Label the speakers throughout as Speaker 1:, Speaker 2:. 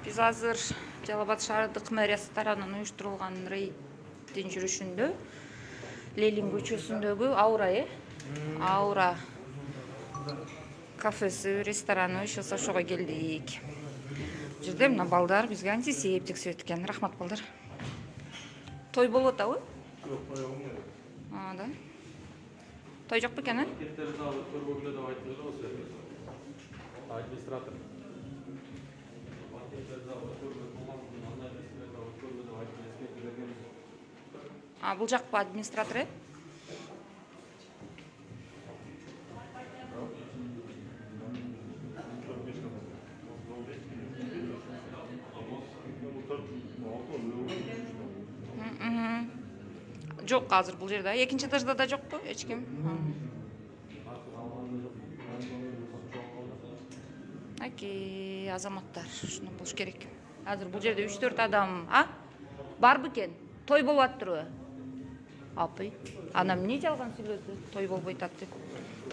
Speaker 1: Биз азыр Жалал Абад шаардык мэриясы тарабынан уюштурулган рейдтин жүрүшүндө Ленин көчөсүндөгү Аура кафеси, рестораны ошосо ошого келдик. Бул жерде мына балдар бизге антисептик текшерип экен. Рахмат балдар. Той болуп атабы?
Speaker 2: Жок, той болмойт.
Speaker 1: Да. Той жок бекен, а?
Speaker 2: Кеттерди алып көрбөгүлө деп айтты эле болсо. Администратор.
Speaker 1: Бул жакпы администратор, э? Жок азыр бул жерде. Экинчи этажда да жокпу эч ким? Окей, азаматтар, ушуну болуш керек. Азыр бул жерде 3-4 адам, бар бекен? Той болуп аттырбы? Апый, анам эмне жалган сүйлөдү? Той болбойт атты деп.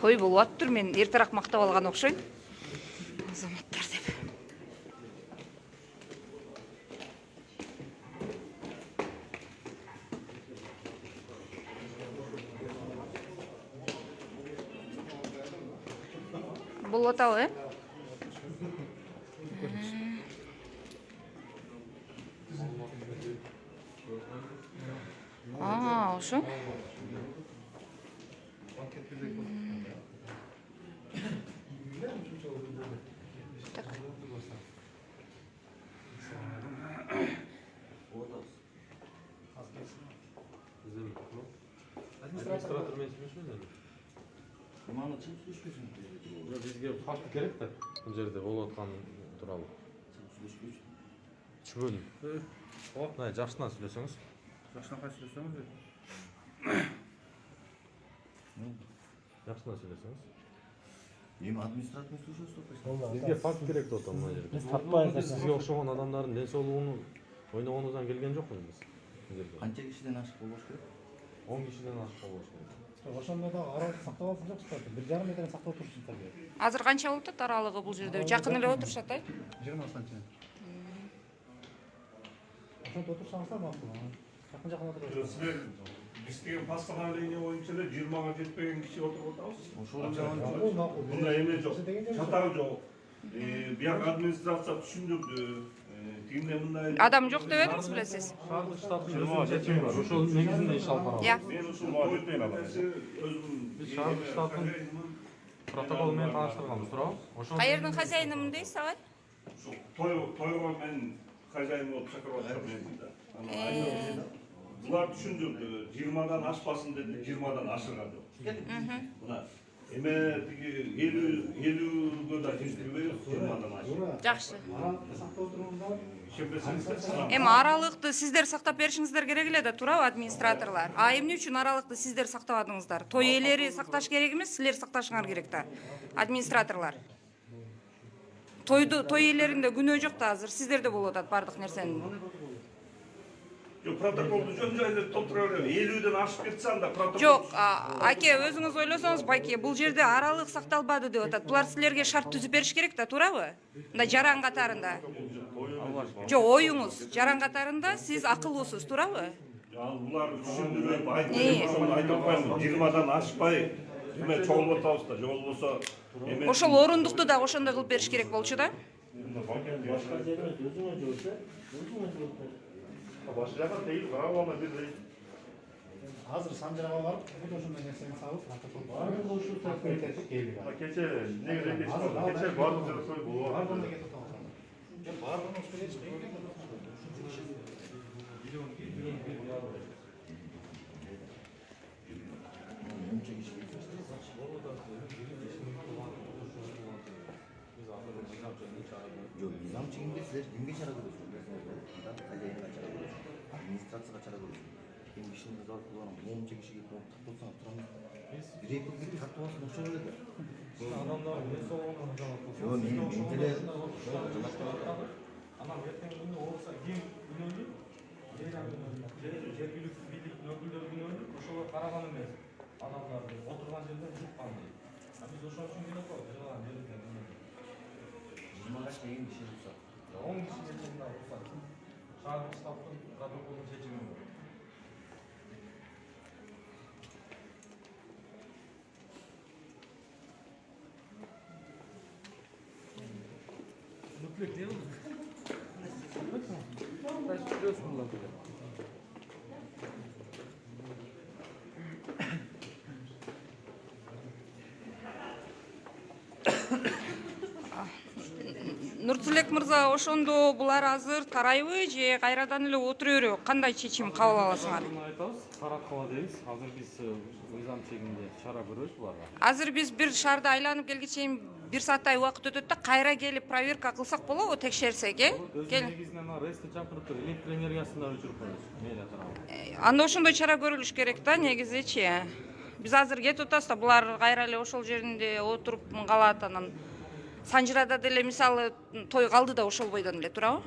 Speaker 1: Той болуп аттыр, мен эртерээк мактап алган окшойм. Азаматтар деп. Болуп атабы, э? Ошо. Так.
Speaker 2: Администратор менен сүйлөшмөдү.
Speaker 3: Маны чын сүйлөшпөйсүң.
Speaker 2: Бизге факт керек да, бул жерде болуп атканы тууралуу.
Speaker 3: Сүйлөшпөйсүң.
Speaker 2: Түшүнбөдүм. Жакшынан сүйлөсөңүз.
Speaker 3: Жакшынан сүйлөсөңүз.
Speaker 2: Жакшынан сүйлөсөңүз.
Speaker 3: Эми администратор менен сүйлөшөсүз.
Speaker 2: Бизге факт керек деп атам мына жерде. Биз тартпайбыз. Сизге окшогон адамдардын ден соолугун ойногонубуздан келген жокпуз биз.
Speaker 3: Канча кишиден ашык болуш керек?
Speaker 2: 10 кишиден ашык болуш керек.
Speaker 4: Ошондо да аралык сактап алсын жоксуздар. 1,5 метрден сактап отурушсуздар.
Speaker 1: Азыр канча болуп атат аралыгы бул жерде? Жакын эле отурушат,
Speaker 4: 20 санча. Ошонтип отурсаңыздар макул. Жакын отурушат.
Speaker 5: Силер биз деген постановление боюнча эле 20га жетпеген киши отуруп атабыз.
Speaker 3: Ошол
Speaker 5: Мындай эме жок. Чатагы жок. Бияк администрация түшүндүрдү. Тигине мындай
Speaker 1: Адам жок деп едиңиз беле сиз?
Speaker 2: Шаардык штаттын жетими бар. Ошол негизинде иш алып барабыз.
Speaker 5: мен ушул өзүм
Speaker 2: Биз шаардык штаттын протоколу менен тааныштырганбыз, туурабы? Ошол
Speaker 1: Каердин хозяинымын дейсиз, агай?
Speaker 5: тойго мен хозяин болуп чакырып атам да. Булар түшүндүрдү. 20дан ашпасын деди, 20дан ашырган жок. Мына эме тиги 50ге да жетпейбиз, 20дан ашып.
Speaker 1: Жакшы.
Speaker 4: Аралыкты сактап отурганда
Speaker 5: Ишенбесеңиздер,
Speaker 1: Эми аралыкты сиздер сактап беришиңиздер керек эле да, туурабы, администраторлор? Эмне үчүн аралыкты сиздер сактабадыңыздар? Той ээлери сакташ керек эмес, силер сакташыңар керек да, администраторлор. Той ээлеринде күнөө жок да азыр, сиздерде болуп атат бардык нерсенин.
Speaker 5: жок протоколду жөн жайлы толтура берем. 50ден ашып кетсе анда протокол.
Speaker 1: Жок, аке, өзүңүз ойлосоңуз, байке, бул жерде аралык сакталбады деп атат. Булар силерге шарт түзүп бериш керек да, туурабы? Мындай жаран катарында. Жок, оюңуз жаран катарында сиз акыллуусуз, туурабы?
Speaker 5: Ал булар түшүндүрүп айтып, ошону айтып атпаймынбы? 20дан ашпай эме чогулуп атабыз да, же болбосо эме
Speaker 1: Ошол орундукту да ошондой кылып бериш керек болчу да.
Speaker 5: башка жака тегил карап алма бир.
Speaker 4: азыр Санжарага барып, бул ошондой нерсени салып, протокол баарын болушу керек келди.
Speaker 5: Кече негизи кече бардык жерде той болуп
Speaker 4: Бардыгын
Speaker 5: атты.
Speaker 4: кетип атабыз. Бардыгын сүйлөшпөйт.
Speaker 3: Жок, низам чегинде силер кимге чара көрөсүңөр? Хозяинга чара көрөсүңөр. Администрацияга чара көрөсүңөр. Ким кишини назарат кылган, 10 кишиге тартып болсоң, турамыз. Бир-эки тартып алсын окшоп эле да.
Speaker 2: адамдар ден соолугуна назарат кылсын.
Speaker 3: Жок, мен деле
Speaker 2: Анан эртең күнү болсо ким күнөөлүү? Жергиликтүү бийликтин өкүлдөрү күнөөлүү. Ошого караган эмес. Адамдарды отурган жерден чыккан дейт. Биз ошон үчүн келип атабыз.
Speaker 3: 20 киши киши турса.
Speaker 2: 10 kişi geldiğinde ruhsat. Şahit Ştab'ın protokolün seçimi bu. Mutluluk değil mi? Taş biliyorsun bundan böyle.
Speaker 1: Нуртулек мырза, ошондо булар азыр тарайбы же кайрадан эле отура береби? Кандай чечим кабыл аласыңар?
Speaker 2: Айтабыз, тараткыла дейбиз. Азыр биз мыйзам чегинде чара көрөбүз буларга.
Speaker 1: Азыр биз бир шаарды айланып келгенче чейин 1 сааттай убакыт өтөт да, кайра келип проверка кылсак болобу, текшерсек,
Speaker 2: Өзү негизинен рести чакырып туруп электр энергиясын да өчүрүп коебуз. Мейли тарабы.
Speaker 1: Анда ошондой чара көрүлүш керек да, негизичи. Биз азыр кетип атабыз да, булар кайра эле ошол жеринде отуруп калат, анан Санжырада деле мисалы той калды да ошол бойдон эле, туурабы?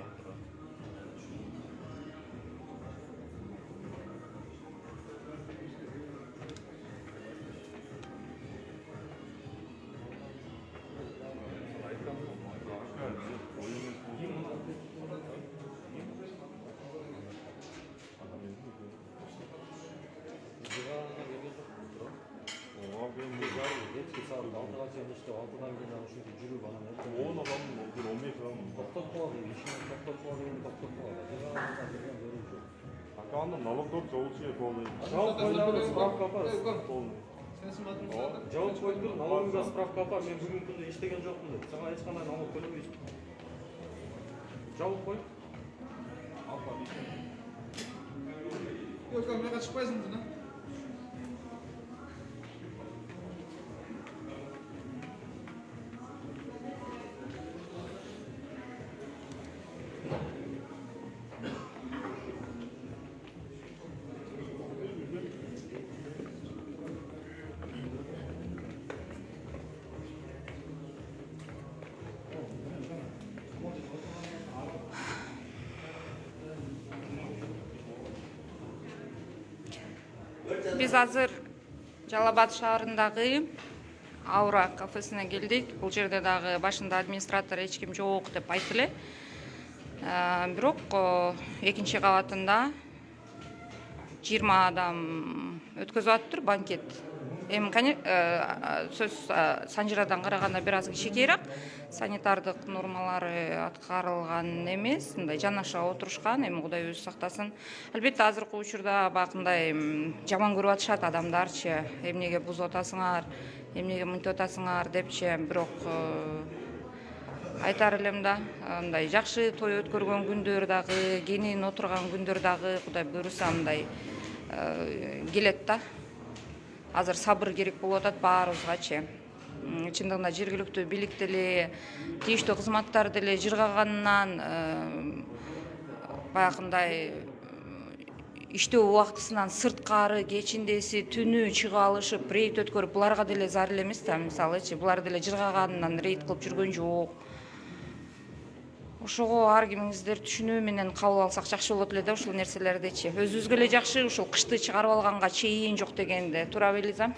Speaker 5: Akanın налогдор жолчуя полный.
Speaker 2: Жауап қойдыңыз, справка апар. Жауап қойдыңыз, налогыңызға справка апар. Мен бүгінгі күнде ештеген жоқпын деп. Саған ешқандай налог төлемейсің. Жауап қой.
Speaker 4: Yok, kameraga çıkmayasın buna.
Speaker 1: Биз азыр Жалал Абад шаарындагы Аура кафесине келдик. Бул жерде дагы башында администратор эч ким жок деп айтты эле. Бирок экинчи кабатында 20 адам өткөзүп атыптыр банкет. Эми сөз Санжирадан караганда бир аз кичинекейирээк, санитардык нормалары аткарылган эмес, мындай жанаша отурушкан, эми Кудай өзү сактасын. Албетте азыркы учурда баягындай жаман көрүп атышат адамдарчы, эмнеге бузуп атасыңар, эмнеге мынтип атасыңар депчи, бирок айтар элем да, мындай жакшы той өткөргөн күндөр дагы, кенен отурган күндөр дагы Кудай буйруса мындай келет да. Азыр сабыр керек болуп атат баарыбызгачы. Чындыгында жергиликтүү бийлик деле, тийиштүү кызматтар деле жыргаганынан баягындай иштөө убактысынан сырткары, кечиндеси, түнү чыга алышып, рейд өткөрүп, буларга деле зар эле эмес да, мисалычы, булар деле жыргаганынан рейд кылып жүргөн жок. Ошого ар кимиңиздер түшүнүү менен кабыл алсак жакшы болот эле да, ушул нерселердичи. Өзүбүзгө эле жакшы, ушул кышты чыгарып алганга чейин жок дегенде, туурабы Элиза?